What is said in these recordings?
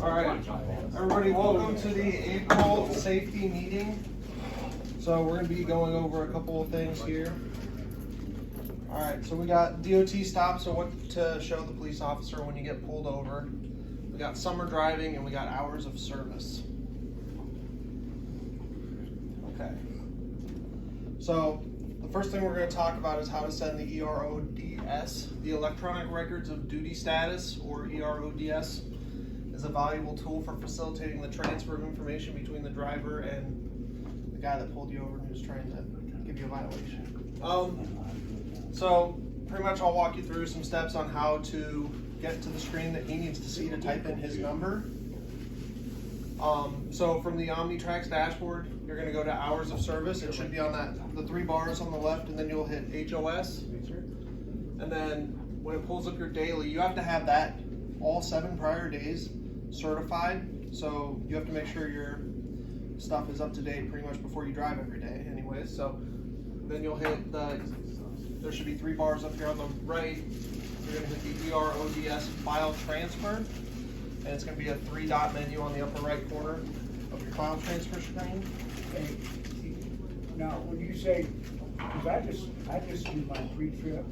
All right, everybody, welcome to the April safety meeting. So we're going to be going over a couple of things here. All right, so we got DOT stops, so what to show the police officer when you get pulled over. We got summer driving, and we got hours of service. Okay. So the first thing we're going to talk about is how to send the ERODS. The Electronic Records of Duty Status, or ERODS, is a valuable tool for facilitating the transfer of information between the driver and the guy that pulled you over and who's trying to give you a violation. So pretty much I'll walk you through some steps on how to get to the screen that he needs to see to type in his number. So from the OmniTrax dashboard, you're going to go to hours of service. It should be on the 3 bars on the left, and then you'll hit HOS. And then when it pulls up your daily, you have to have that all 7 prior days certified. So you have to make sure your stuff is up to date pretty much before you drive every day anyways. So then you'll hit there should be 3 bars up here on the right. You're going to hit the ERODS file transfer. And it's going to be a 3-dot menu on the upper right corner of your file transfer screen. Hey, now, when you say, because I just do my pre-trip,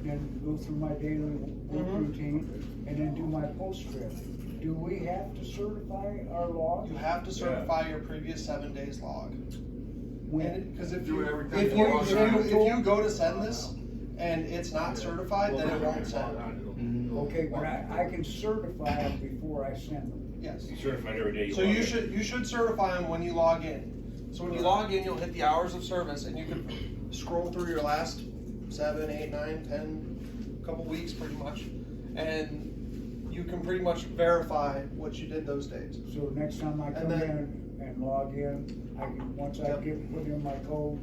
then go through my daily work routine, and then do my post-trip. Do we have to certify our log? You have to certify your previous 7 days log. Because if you go to send this and it's not certified, then it won't send. Okay, but I can certify them before I send them. Yes. You certified every day. So you should certify them when you log in. So when you log in, you'll hit the hours of service, and you can scroll through your last 7, 8, 9, 10, couple weeks pretty much, and you can pretty much verify what you did those days. So next time I come in and log in, I can, once I put in my code,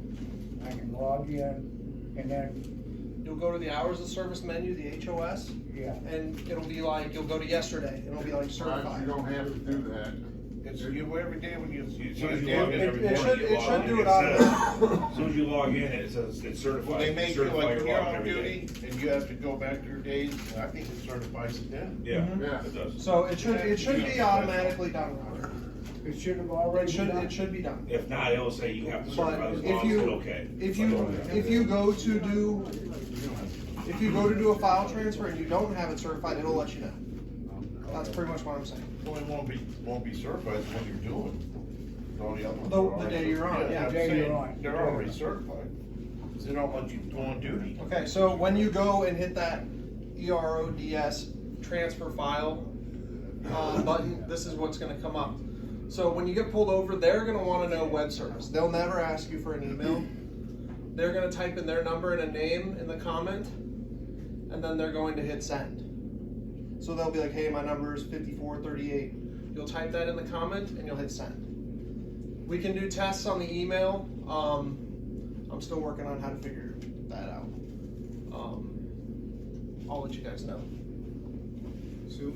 I can log in, and then you'll go to the hours of service menu, the HOS, and it'll be like, you'll go to yesterday, and it'll be like certified. You don't have to do that. It's you every day when you. As soon as you log in every It morning, should do it As automatically. soon as you log in, it says it's certified. Well, they make you Certify like your when you're log on every duty day. and you have to go back to your days. I think it certifies it then. Yeah, Yeah. it does. So it should be automatically done. it should have already been done. It should be done. If not, it'll say you have to certify But this log, it's okay. if you go to do a file transfer and you don't have it certified, it'll let you know. That's pretty much what I'm saying. Well, it won't be certified when you're doing. All the other ones. The are already- day you're on, yeah. I'm The day saying you're on. They're already certified. They don't let you go on duty. Okay, so when you go and hit that ERODS transfer file button, this is what's going to come up. So when you get pulled over, they're going to want to know web service. They'll never ask you for an email. They're going to type in their number and a name in the comment, and then they're going to hit send. So they'll be like, hey, my number is 5438. You'll type that in the comment, and you'll hit send. We can do tests on the email. I'm still working on how to figure that out. I'll let you guys know. Sue?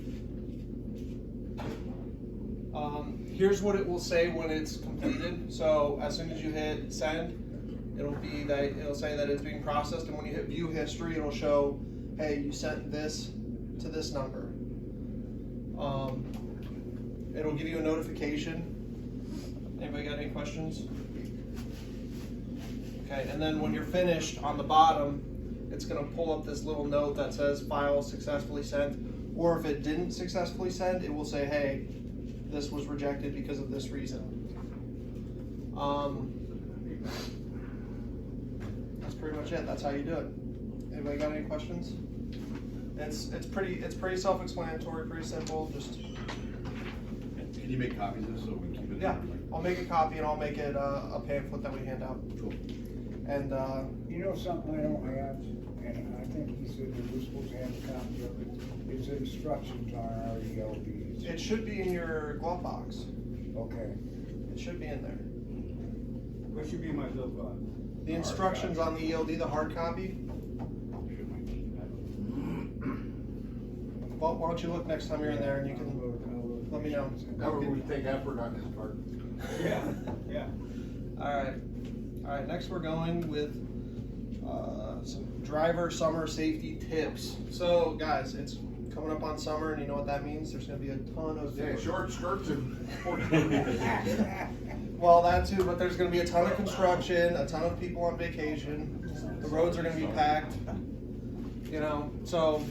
Here's what it will say when it's completed. So as soon as you hit send, it'll say that it's being processed, and when you hit view history, it'll show, hey, you sent this to this number. It'll give you a notification. Anybody got any questions? Okay, and then when you're finished, on the bottom, it's going to pull up this little note that says file successfully sent, or if it didn't successfully send, it will say, hey, this was rejected because of this reason. That's pretty much it. That's how you do it. Anybody got any questions? It's pretty self-explanatory, pretty simple. Just Can you make copies of this so we keep it? yeah, I'll make a copy and I'll make it a pamphlet that we hand out. Cool. And You know something I don't have, and I think he said that we're supposed to have a copy of it, is instructions on our ELDs. it should be in your glove box. Okay. It should be in there. What should be my glove box? The instructions on the ELD, the hard copy. Well, why don't you look next time you're in there and you can let me know. That way we take effort on this part. Yeah. All right. Next we're going with some driver summer safety tips. So guys, it's coming up on summer, and you know what that means. There's going to be a ton of Yeah, short skirts and. well, that too, but there's going to be a ton of construction, a ton of people on vacation. The roads are going to be packed. You know, so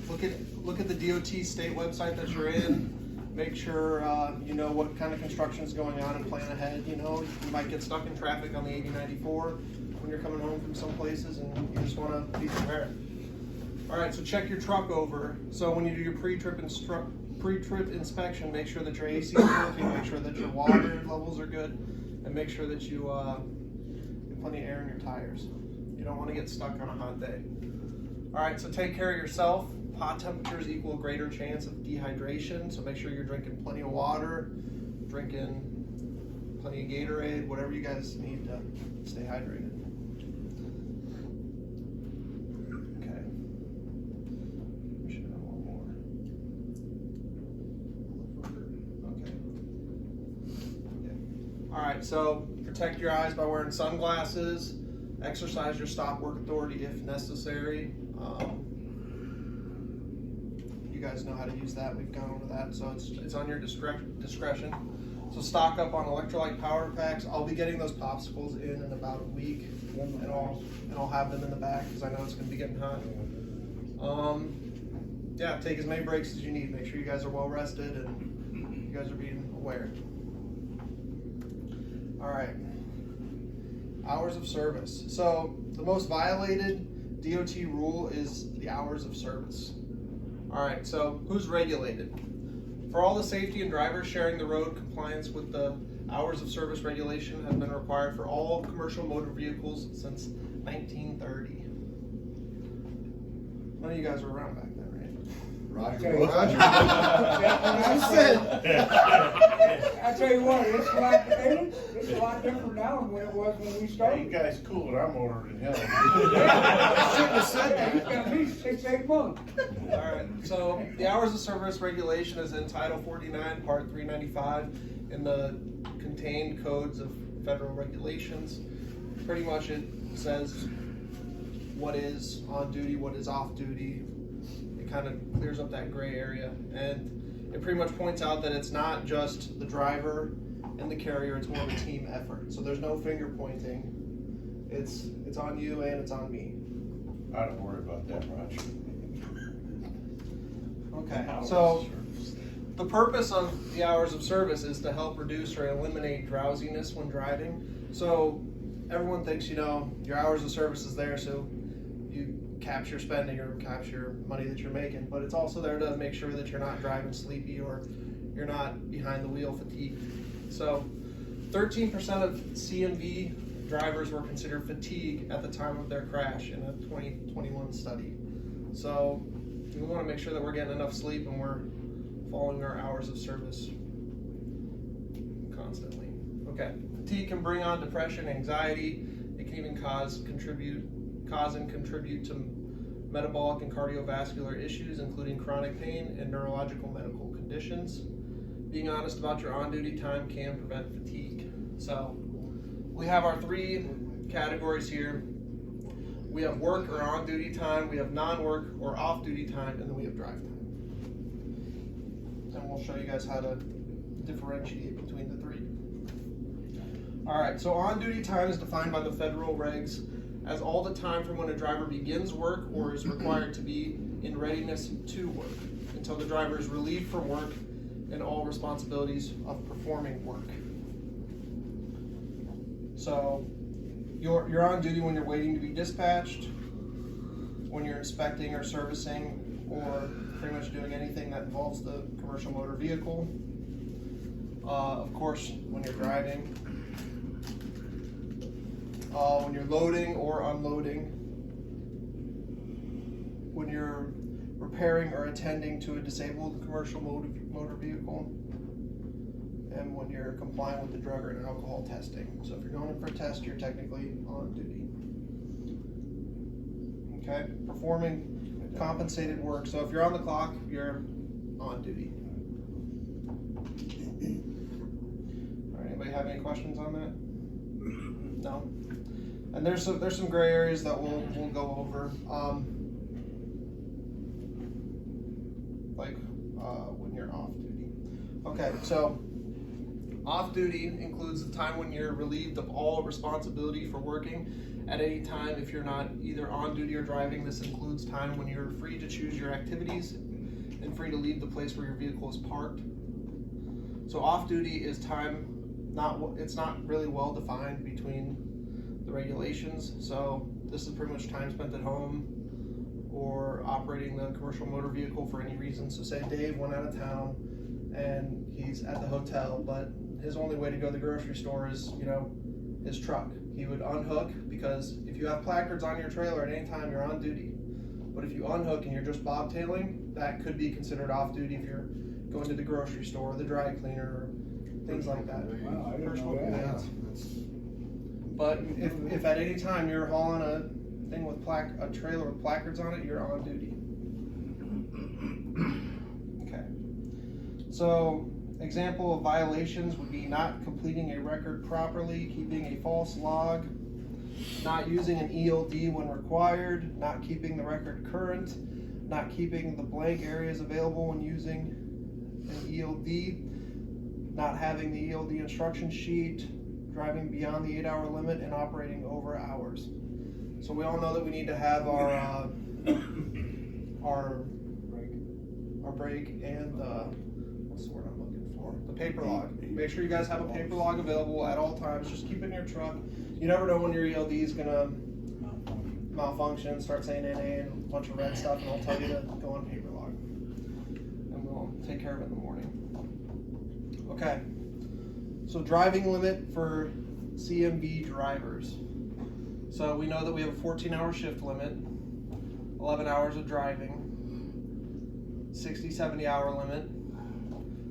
look at the DOT state website that you're in. Make sure you know what kind of construction is going on and plan ahead. You know, you might get stuck in traffic on the 8094 when you're coming home from some places, and you just want to be prepared. All right, so check your truck over. So when you do your pre-trip inspection, make sure that your AC is working, make sure that your water levels are good, and make sure that you get plenty of air in your tires. You don't want to get stuck on a hot day. All right, so take care of yourself. Hot temperatures equal a greater chance of dehydration, so make sure you're drinking plenty of water, drinking plenty of Gatorade, whatever you guys need to stay hydrated. Okay. We should have one more. Okay. Yeah. All right, so protect your eyes by wearing sunglasses. Exercise your stop work authority if necessary. You guys know how to use that. We've gone over that, so it's on your discretion. So stock up on electrolyte power packs. I'll be getting those popsicles in about a week, and I'll have them in the back because I know it's going to be getting hot. Yeah, take as many breaks as you need. Make sure you guys are well rested and you guys are being aware. All right. Hours of service. So the most violated DOT rule is the hours of service. All right, so who's regulated? For all the safety and drivers sharing the road, compliance with the hours of service regulation has been required for all commercial motor vehicles since 1930. None of you guys were around back then, right? Okay. Roger. I tell you what, it's a lot different now than what it was when we You started. guys cool, and I'm older than hell. Shouldn't have said that. It's gonna be 6-8 months. All right, so the hours of service regulation is in Title 49, Part 395, in the contained codes of federal regulations. Pretty much it says what is on duty, what is off duty. It kind of clears up that gray area, and it pretty much points out that it's not just the driver and the carrier, it's more of a team effort. So there's no finger pointing. It's on you and it's on me. I don't worry about that, Roger. Okay, so the purpose of the hours of service is to help reduce or eliminate drowsiness when driving. So everyone thinks, you know, your hours of service is there so you capture spending or capture money that you're making, but it's also there to make sure that you're not driving sleepy or you're not behind the wheel fatigued. So 13% of CMV drivers were considered fatigued at the time of their crash in a 2021 study. So we want to make sure that we're getting enough sleep and we're following our hours of service constantly. Okay, fatigue can bring on depression, anxiety. It can even cause and contribute to metabolic and cardiovascular issues, including chronic pain and neurological medical conditions. Being honest about your on-duty time can prevent fatigue. So we have our three categories here. We have work or on-duty time, we have non-work or off-duty time, and then we have drive time. And we'll show you guys how to differentiate between the three. All right, so on-duty time is defined by the federal regs as all the time from when a driver begins work or is required to be in readiness to work until the driver is relieved from work and all responsibilities of performing work. So you're on duty when you're waiting to be dispatched, when you're inspecting or servicing, or pretty much doing anything that involves the commercial motor vehicle. Of course, when you're driving, when you're loading or unloading, when you're repairing or attending to a disabled commercial motor vehicle, and when you're complying with the drug or alcohol testing. So if you're going in for a test, you're technically on duty. Okay, performing compensated work. So if you're on the clock, you're on duty. All right, anybody have any questions on that? No? And there's some gray areas that we'll go over. When you're off duty. Okay, so off duty includes the time when you're relieved of all responsibility for working at any time if you're not either on duty or driving. This includes time when you're free to choose your activities and free to leave the place where your vehicle is parked. So off duty is time it's not really well defined between the regulations. So this is pretty much time spent at home or operating the commercial motor vehicle for any reason. So say Dave went out of town and he's at the hotel, but his only way to go to the grocery store is, his truck. He would unhook, because if you have placards on your trailer at any time, you're on duty. But if you unhook and you're just bobtailing, that could be considered off duty if you're going to the grocery store, the dry cleaner, or things like that. Wow, I didn't Personal know that. conveyance. But if at any time you're hauling a thing with a trailer with placards on it, you're on duty. Okay. So example of violations would be not completing a record properly, keeping a false log, not using an ELD when required, not keeping the record current, not keeping the blank areas available when using an ELD, not having the ELD instruction sheet, driving beyond the 8-hour limit, and operating over hours. So we all know that we need to have our break and what's the word I'm looking for? The paper log. Make sure you guys have a paper log available at all times. Just keep it in your truck. You never know when your ELD is gonna malfunction, start saying NA and a bunch of red stuff, and I'll tell you to go on paper log. And we'll take care of it in the morning. Okay. So driving limit for CMV drivers. So we know that we have a 14-hour shift limit, 11 hours of driving, 60, 70-hour limit,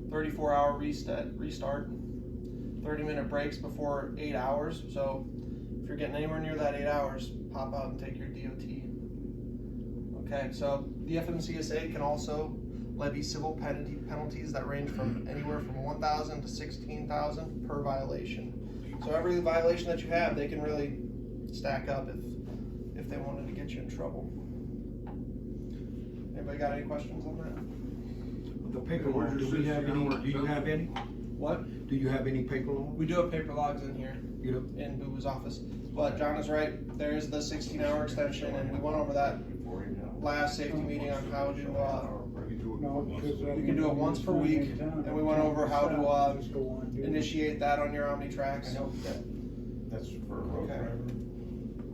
34-hour restart, 30-minute breaks before 8 hours. So if you're getting anywhere near that 8 hours, pop out and take your DOT. Okay, so the FMCSA can also levy civil penalties that range from anywhere from $1,000 to $16,000 per violation. So every violation that you have, they can really stack up if they wanted to get you in trouble. Anybody got any questions on that? The paper log, do we have any, do you have any? What? Do you have any paper log? We do have paper logs in here You do? in Boo Boo's office. But John is right, there is the 16-hour extension, and we went over that last safety meeting on how to, No, because you can do it once per week, and we went over how to Just go on, do it. initiate that on your Omnitrax. That's for a road Okay. driver.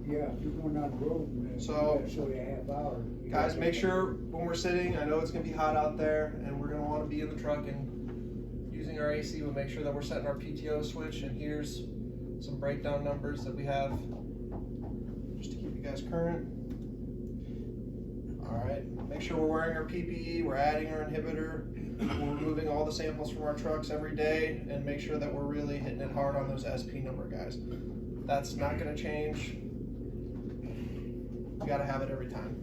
Yeah, if you're going down the road, and then So- show you a half hour. you Guys, gotta make get- sure when we're sitting, I know it's gonna be hot out there, and we're gonna wanna be in the truck and using our AC, we'll make sure that we're setting our PTO switch, and here's some breakdown numbers that we have, just to keep you guys current. Alright, make sure we're wearing our PPE, we're adding our inhibitor, we're removing all the samples from our trucks every day, and make sure that we're really hitting it hard on those SP number, guys. That's not gonna change. You gotta have it every time.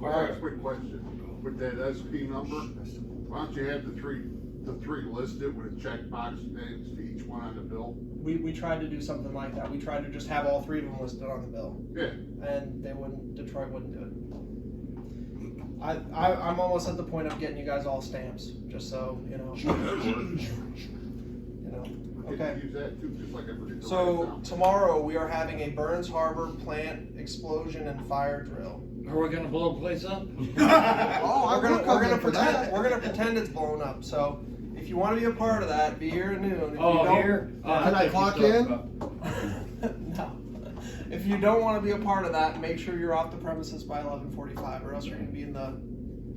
I have a quick question. With that SP number, why don't you have the three listed with a checkbox next to each one on the bill? We tried to do something like that. We tried to just have all three of them listed on the bill, Yeah. and Detroit wouldn't do it. I'm almost at the point of getting you guys all stamps, just so, you know. Okay. Use that too, just like I forget to write it So down. tomorrow we are having a Burns Harbor plant explosion and fire drill. Are we gonna blow the place up? We're gonna pretend it's blown up. So if you want to be a part of that, be here at noon. If you don't, Here? Can I clock in? No. If you don't want to be a part of that, make sure you're off the premises by 11:45, or else you're going to be in the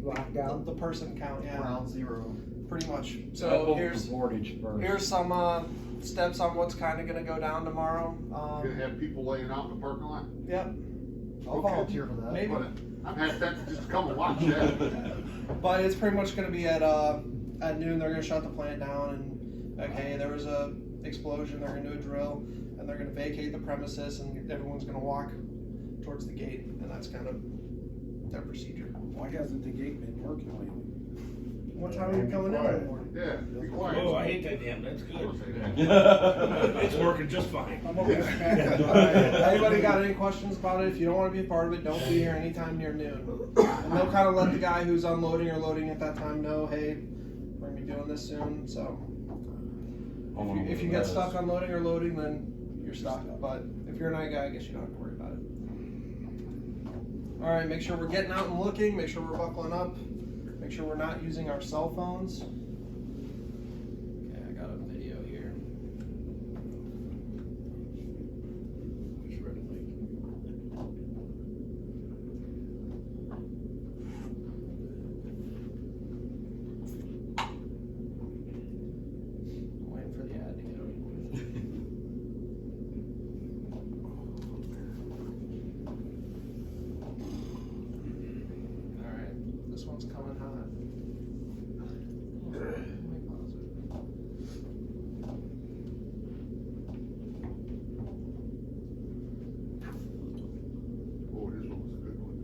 Lockdown. the person count. Yeah, Ground zero. pretty much. So So here's first. some steps on what's kind of going to go down tomorrow. You're gonna have people laying out in the parking lot? Yep. I'll Okay. volunteer for that. Maybe. But I'm half tempted just to come and watch that. But it's pretty much going to be at noon. They're going to shut the plant down, and okay, there was a explosion. They're going to do a drill, and they're going to vacate the premises, and everyone's going to walk towards the gate, and that's kind of their procedure. Why hasn't the gate been working lately? What time are you coming in anymore? Yeah, be quiet. Oh, I hate that damn, that's good. Yeah. It's working just fine. I'm over there. Anybody got any questions about it? If you don't want to be a part of it, don't be here anytime near noon. And they'll kind of let the guy who's unloading or loading at that time know, hey, we're gonna be doing this soon. So if you get stuck unloading or loading, then you're stuck. But if you're a night guy, I guess you don't have to worry about it. All right, make sure we're getting out and looking. Make sure we're buckling up. Make sure we're not using our cell phones. Okay, I got a video here. Waiting for the ad to get over with. All right, this one's coming hot. Let me pause it. Oh, this one was a good one.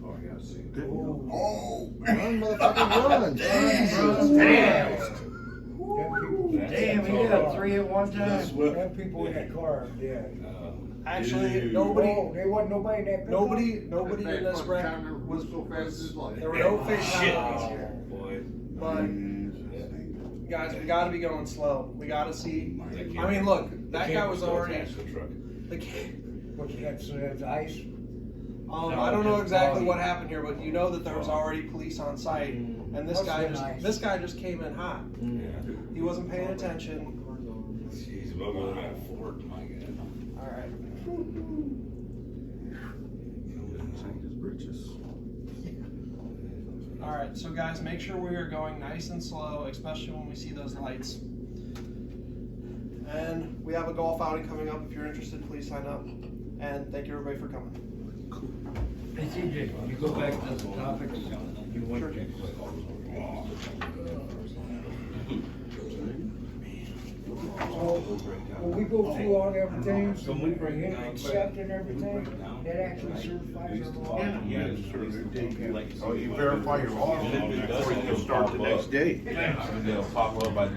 Oh, I gotta see. Oh! Run, motherfucker, run. Damn, he got three at one time. Them people in that car, yeah. Actually, nobody, Oh, there wasn't nobody in that pickup? nobody in this wreck was so fast as his life. There were no Shit. fatalities here. Boy. But guys, we gotta be going slow. We gotta see. That I mean, look, the that guy camera was still already. attached to the truck. The ca- What you got, so that's ice? I don't know exactly what happened here, but you know that there was already police on site, and this Must guy have just been nice. this guy just came in hot. Yeah. He wasn't paying attention. Jeez, we're going to Ford, my God. All right. All right, so guys, make sure we are going nice and slow, especially when we see those lights. And we have a golf outing coming up. If you're interested, please sign up. And thank you everybody for coming. Hey CJ, when you go back to the topics, you went to. So, when we go through all everything, so we bring in, accept and everything, that actually certifies our law. Oh, you verify your law before you can start the next day. And they'll pop up by the